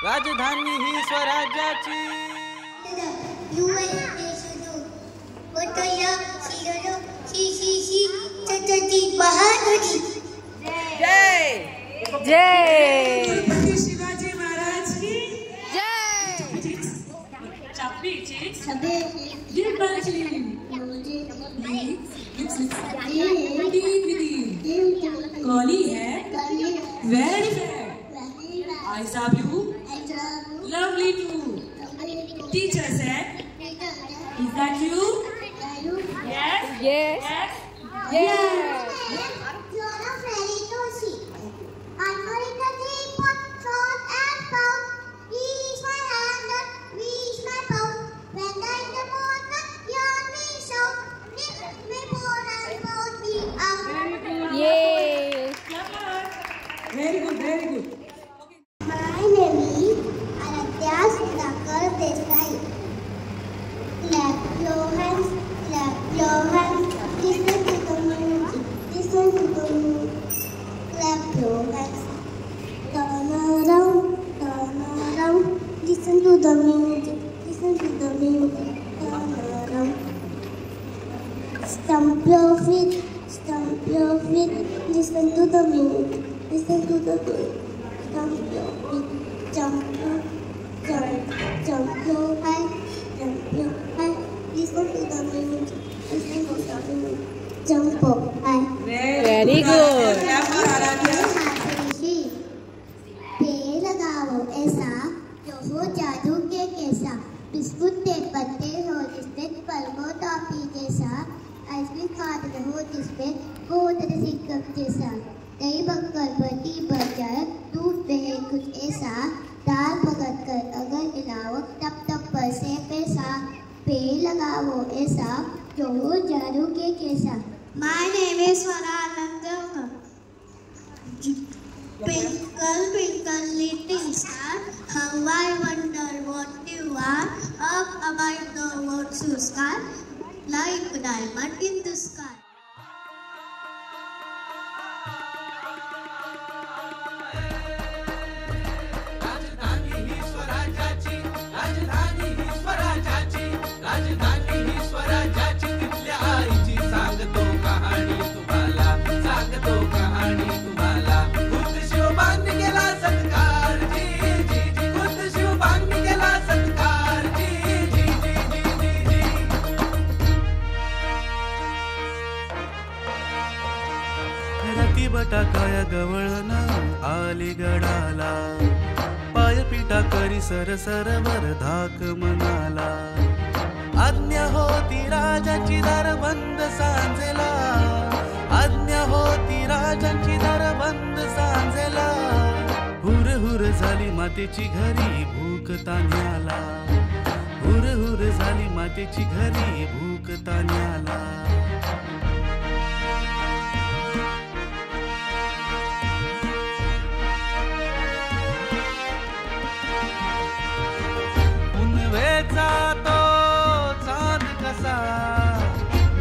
राजधानी ही स्वराज्याची. जय जय शिवाजी महाराज की जय. चापीची कॉली है very fair. Eyes are blue, lovely too. Teacher said, is that you? Yes. Yes. Yes. Yes. Yes. Very good, very good. My name is Aradhya Sudhakar Desai. Clap your hands, listen to the music, listen to the music. Clap your hands, turn around, listen to the music, listen to the music, turn around. Stamp your feet, listen to the music, listen to the music. Jump your feet, jump your high, listen to the music, listen to the music, jump up high. Very good. पेड़ लगाओ ऐसा जो हो जादू के कैसा, biscuit के पत्ते हो जिसपे पलको टॉफी जैसा, आइसक्रीम खाते रहो जिसपे गोद सिक्कम जैसा, दही बक्कर बटी बर्गर दूध रहे कुछ ऐसा, दाल पकड़ कर अगर हिलाओ तब तब बरसे पैसा, पेड़ लगाओ ऐसा जो हो जादू के कैसा. My name is Swaranand. Twinkle, twinkle, little star, how I wonder what you are. Up above the world to sky, like a diamond in the sky. राजधानी ही स्वराज्याची. तिथल्या आईची सांगतो कहाणी तुम्हाला, सांगतो कहाणी तुम्हाला. खुद्द शिवबांनी केला सत्कार, जी जी जी. खुद्द शिवबांनी केला सत्कार, जी जी जी जी जी जी. रती बटाकाया गवळण आली गडाला, पायपिटा करी सरसरवर धाक मनाला. आज्ञा होती राजाची दार बंद सांजेला, आज्ञा होती राजाची दार बंद सांजेला. हुर हुर झाली मातेची घरी भूक तान्याला, हुर हुर झाली मातेची घरी भूक तान्याला. उन्वेचा तो चांद कसा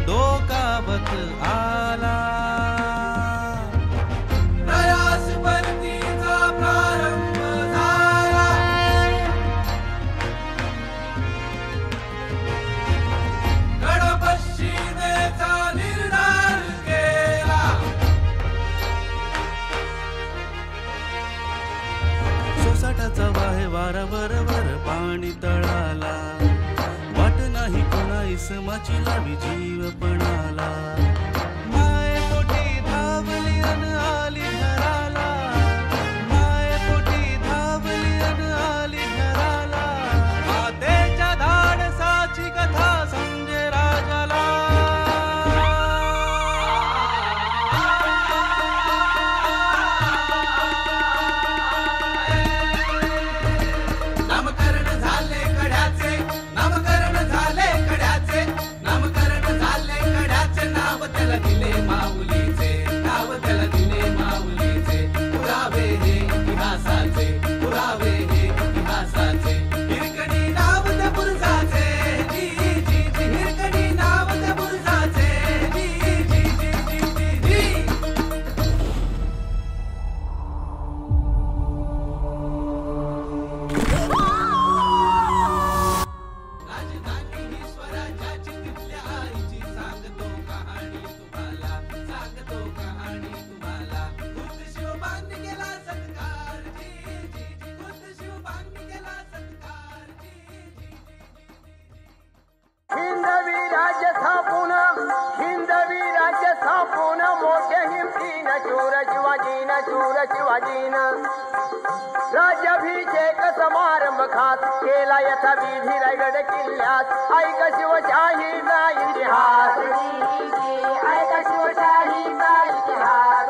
डोकावत आला, प्रयास परतीचा प्रारंभ झाला. गड पश्चिमेचा निर्धार केला, सोसाटाचा वाहे वारा बरोबर पाणी तळाला. वाट नाही कोणा इसमाची लावी जीवपणाला. माय पोटी धावली अन आली घराला, माय पोटी धावली अन आली घराला. मातेच्या धाडसाची कथा समजे राजाला. नामकरण झाले कड्याचे, नामकरण झाले कड्याचे, नामकरण झाले कड्याचे. नाव शूर शिवाजीन राज्याभिषेक समारंभ खास केला यथा विधी रायगड किल्ल्यात ऐक शिवशाहीचा इतिहास ऐक शिवशाहीचा इतिहास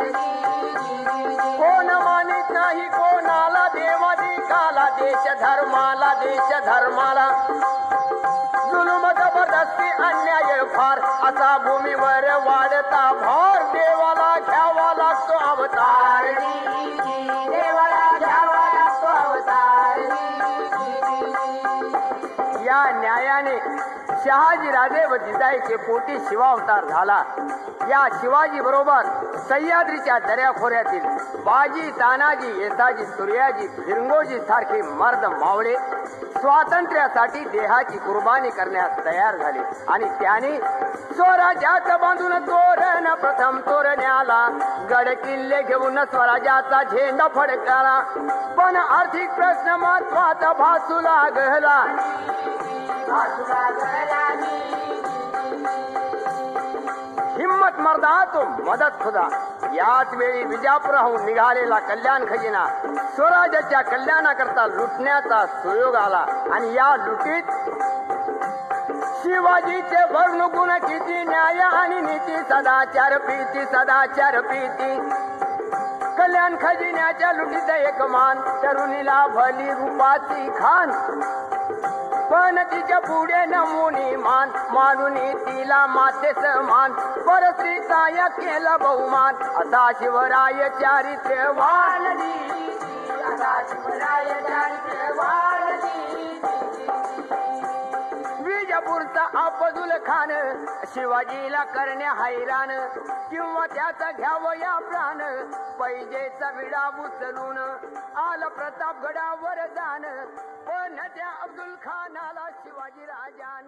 कोण मानित नाही कोणाला देवाधिकाला देश धर्माला जुलूम जबरदस्ती अन्याय फार असा भूमीवर वाढता भार देवाला घ्यावा लागतो अवतार देवाला घ्यावा लागतो अवतार या न्यायाने शहाजी राजे व जिजाईचे पोटी शिवावतार झाला. या शिवाजी बरोबर सह्याद्रीच्या दऱ्याखोऱ्यातील बाजी तानाजी येसाजी सूर्याजी फिरंगोजी सारखे मर्द मावळे स्वातंत्र्यासाठी देहाची कुर्बानी करण्यास तयार झाले आणि त्याने स्वराज्याचं बांधून तोरण प्रथम तोरण्याला गड किल्ले घेऊन स्वराज्याचा झेंडा फडकाला. पण आर्थिक प्रश्न महत्वाचा भासू लागला हिम्मत मर्दा तो मदत खुदा. याच वेळी विजापुराहून निघालेला कल्याण खजिना स्वराज्याच्या कल्याणाकरता लुटण्याचा सुयोग आला आणि या लुटीत शिवाजीचे वर्णगुण किती न्याय आणि नीती सदाचार प्रीती कल्याण खजिन्याच्या लुटीत एक मान तरुणीला भली रूपाची खान पण तिच्या पुढे नमुनी मानून तिला माते समान परस्त्री काय केला बहुमान असा शिवराय चारित्र्यवान विजापूरचा अफजल खान शिवाजीला करण्या हैराण किंवा त्याचा घ्यावं या प्राण पैजेचा विडा उचलून आला प्रतापगडावर जाण पण त्या अब्दुल खानाला शिवाजी राजान